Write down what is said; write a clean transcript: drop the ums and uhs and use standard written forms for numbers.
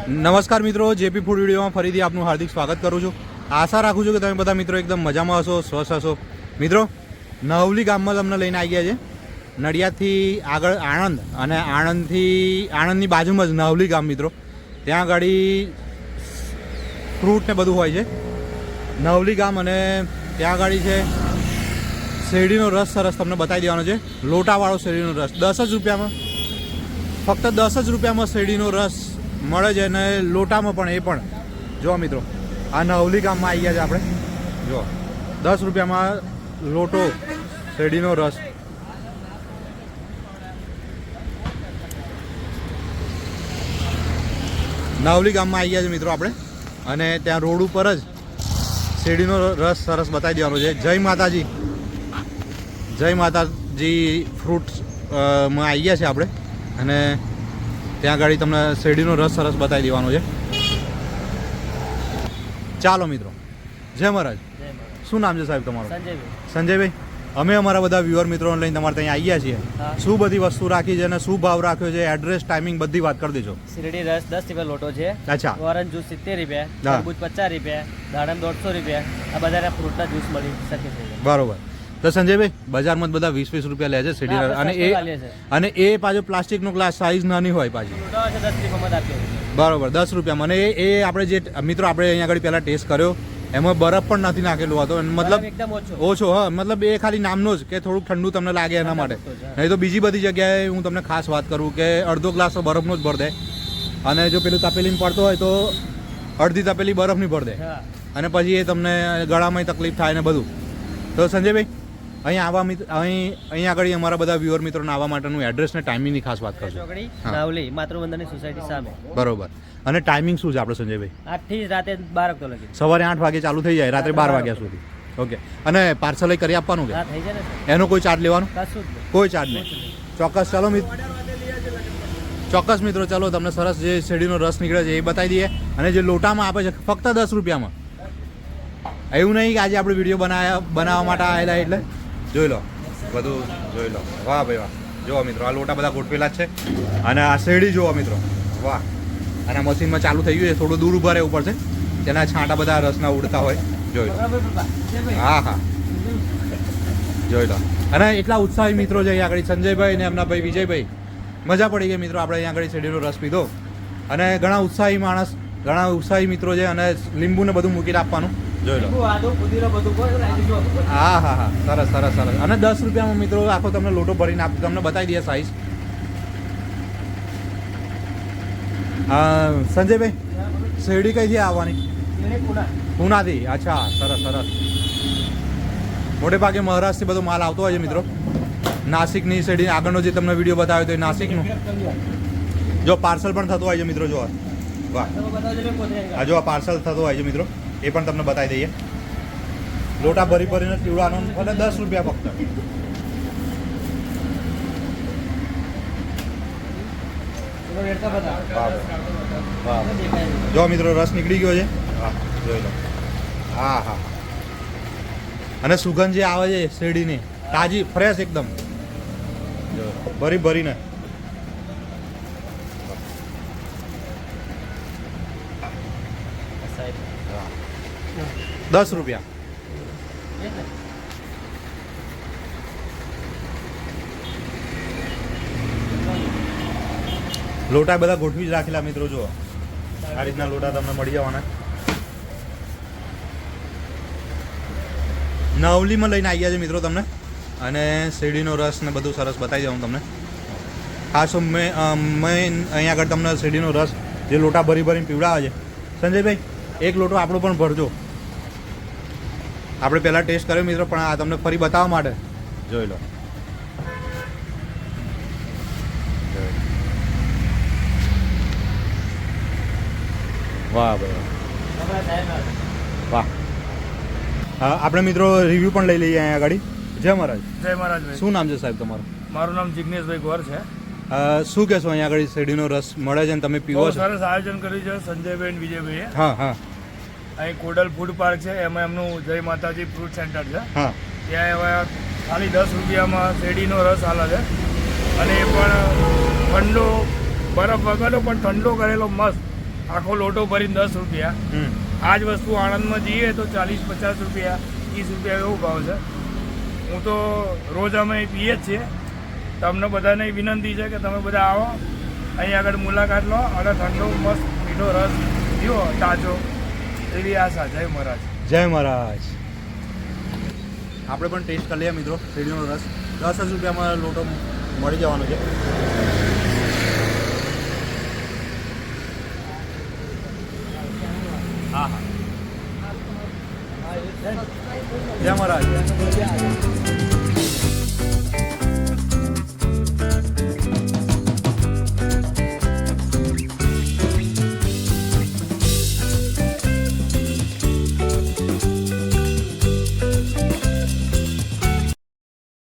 નમસ્કાર મિત્રો, JP food વિડીયોમાં ફરીથી આપનું હાર્દિક સ્વાગત કરું છું. આશા રાખું છું કે તમે બધા મિત્રો એકદમ મજામાં હશો, સ્વસ્થ હશો. મિત્રો, નવલી ગામમાં તમને લઈને આવી ગયા છે. નડિયાદથી આગળ આણંદ અને આણંદની બાજુમાં જ નવલી ગામ મિત્રો. ત્યાં આગળ ફ્રૂટ ને બધું હોય છે. નવલી ગામ અને ત્યાં આગળ છે શેરડીનો રસ સરસ તમને બતાવી દેવાનો છે. લોટાવાળો શેરડીનો રસ 10 જ રૂપિયામાં, ફક્ત 10 જ રૂપિયામાં શેરડીનો રસ મળે છે. અને લોટામાં પણ, એ પણ જો મિત્રો આ નવલી ગામમાં આવી ગયા છે આપણે. જો 10 રૂપિયામાં લોટો શેરડીનો રસ. નવલી ગામમાં આવી ગયા છે મિત્રો આપણે, અને ત્યાં રોડ ઉપર જ શેરડીનો રસ સરસ બતાવી દેવાનો છે. જય માતાજી, જય માતાજી ફ્રૂટ માં આવી ગયા છે આપણે, અને ત્યાં આગળ તમને શેરડીનો રસ સરસ બતાવી દેવાનો છે. ચાલો મિત્રો, જય મહારાજ. શું નામ છે સાહેબ તમારું? સંજયભાઈ. અમે અમારા બધા વ્યુઅર મિત્રોને લઈને તમારે ત્યાં આવી ગયા છીએ. શું બધી વસ્તુ રાખી છે અને શું ભાવ રાખ્યો છે, એડ્રેસ, ટાઈમિંગ બધી વાત કરી દેજો. શેરડી રસ 10 રૂપિયા લોટો છે. અચ્છા. ઓરેન્જ જ્યુસ 70 રૂપિયા, તરબૂચ 50 રૂપિયા, દાડમ 150 રૂપિયા. આ બધા ફ્રૂટના જ્યુસ મળી શકે છે. બરોબર. તો સંજયભાઈ, બજારમાં બધા 20-20 રૂપિયા લે છે શેરડી, અને એ પાછો પ્લાસ્ટિકનો ગ્લાસ, સાઈઝ નાની હોય પાછી. 10 રૂપિયામાં આપ્યો. બરોબર, 10 રૂપિયામાં. અને એ આપણે જે મિત્રો આપણે અહીંયા આગળ પહેલાં ટેસ્ટ કર્યો, એમાં બરફ પણ નથી નાખેલું હતો, મતલબ ઓછો. હા, મતલબ એ ખાલી નામનો જ, કે થોડુંક ઠંડુ તમને લાગે એના માટે. નહીં તો બીજી બધી જગ્યાએ હું તમને ખાસ વાત કરું કે અડધો ગ્લાસ તો બરફનો જ ભર દે, અને જો પેલું તપેલીમાં પડતો હોય તો અડધી તપેલી બરફની ભર દે, અને પછી એ તમને ગળામાં તકલીફ થાય ને બધું. તો સંજયભાઈ, અહીં આગળ અમારા બધા વ્યુઅર મિત્રોને આવવા માટેનું એડ્રેસ ને ટાઈમિંગની ખાસ વાત કરજો. નાવલી માતૃવંદનની સોસાયટી સામે. બરોબર. અને ટાઈમિંગ શું છે આપણે સંજયભાઈ? 8 થી રાતે 12 વાગે લગી. સવારે 8 વાગે ચાલુ થઈ જાય, રાત્રે 12 વાગ્યા સુધી. ઓકે. અને પાર્સલ કરી આપવાનું કે? હા, થઈ જાય ને. એનો કોઈ ચાર્જ લેવાનો? કોઈ ચાર્જ નહીં. ચોક્કસ. ચાલો ચોક્કસ મિત્રો, ચલો તમને સરસ જે શેરડીનો રસ નીકળે છે એ બતાવી દઈએ. અને જે લોટામાં આપે છે ફક્ત 10 રૂપિયામાં. એવું નહીં કે આજે આપણે વિડીયો બનાવવા માટે આવેલા એટલે જોઈ લો, બધું જોઈ લો. વાહ ભાઈ વાહ. જુઓ મિત્રો, આ લોટા બધા ગોઠવેલા જ છે, અને આ શેરડી જુઓ મિત્રો, વાહ. અને આ મશીનમાં ચાલુ થઈ ગયું છે, થોડું દૂર ઉભા રહેવું પડશે, તેના છાંટા બધા રસના ઉડતા હોય. જોઈ લો. હા હા, જોઈ લો. અને એટલા ઉત્સાહી મિત્રો છે અહીંયા આગળ, સંજયભાઈ ને એમના ભાઈ વિજયભાઈ. મજા પડી ગઈ મિત્રો, આપણે અહીંયા આગળ શેરડીનો રસ પીધો, અને ઘણા ઉત્સાહી માણસ, ઘણા ઉત્સાહી મિત્રો છે, અને લીંબુ ને બધું મૂકીને આપવાનું. જોઈ લો. હા હા હા, સરસ સરસ સરસ. અને 10 રૂપિયામાં મિત્રો આખો તમને લોટો ભરીને તમને બતાવી દઈએ સાઈઝ. સંજયભાઈ, શેરડી કઈથી આવવાની? પૂનાથી. અચ્છા, સરસ સરસ. મોટે ભાગે મહારાષ્ટ્રથી બધો માલ આવતો હોય છે મિત્રો. નાસિકની શેરડી આગળનો જે તમને વિડીયો બતાવ્યો તો એ નાસિકનું. જો પાર્સલ પણ થતો હોય છે મિત્રો, જો વાહ. હા, જો આ પાર્સલ થતો હોય છે મિત્રો, એ પણ તમને બતાવી દઈએ. લોટા ભરી ભરીને પીવડાનો, અને 10 રૂપિયા ફક્ત. જો મિત્રો, રસ નીકળી ગયો છે. હા, જોઈ લો. હા હા. અને સુગંધ જે આવે છે શેરડીની, તાજી, ફ્રેશ એકદમ, ભરી ભરીને. 10 રૂપિયા. લોટા બધા ગોઠવી જ રાખેલા મિત્રો, જુઓ આ રીતના લોટા તમને મળી જવાના. નવલીમાં લઈને આવી ગયા છે મિત્રો તમને, અને શેરડીનો રસ ને બધું સરસ બતાવી દઉં તમને. ખાસ મેં અહીંયા આગળ તમને શેરડીનો રસ જે લોટા ભરી ભરીને પીવડાવે છે. સંજયભાઈ, એક લોટો આપણો પણ ભરજો. આપણે પહેલાં ટેસ્ટ કર્યો મિત્રો, પણ આ તમને ફરી બતાવવા માટે. જોઈ લો. વાહ ભાઈ વાહ. આપણે મિત્રો રિવ્યુ પણ લઈ લઈએ અહીંયા આગળ. જય મહારાજ. જય મહારાજ. શું નામ છે સાહેબ તમારું? મારું નામ જિગ્નેશભાઈ ગોર છે. શું કહેશો, અહીંયા આગળ શેરડીનો રસ મળે છે અને તમે પીવો છો? સરસ આયોજન કર્યું છે સંજયભાઈ અને વિજયભાઈએ. હા હા. અહીં કોડલ ફૂડ પાર્ક છે, એમાં એમનું જય માતાજી ફ્રૂટ સેન્ટર છે. હા. ત્યાં એવા ખાલી 10 રૂપિયામાં શેરડીનો રસ હાલે છે, અને એ પણ ઠંડો, બરફ વગરનો પણ ઠંડો કરેલો મસ્ત. આખો લોટો ભરીને 10 રૂપિયા. આ જ વસ્તુ આણંદમાં જઈએ તો 40-50 રૂપિયા, 30 રૂપિયા એવો ભાવ છે. હું તો રોજ અમે પીએ જ છીએ. તમને બધાને વિનંતી છે કે તમે બધા આવો, અહીં આગળ મુલાકાત લો અને ઠંડો મસ્ત મીઠો રસ પીવો તાજો, એવી આશા. જય મહારાજ. જય મહારાજ. આપણે પણ ટેસ્ટ કરી લઈએ મિત્રો શેરડીનો રસ. 10 જ રૂપિયામાં લોટો મળી જવાનો છે. હા હા. જય મહારાજ.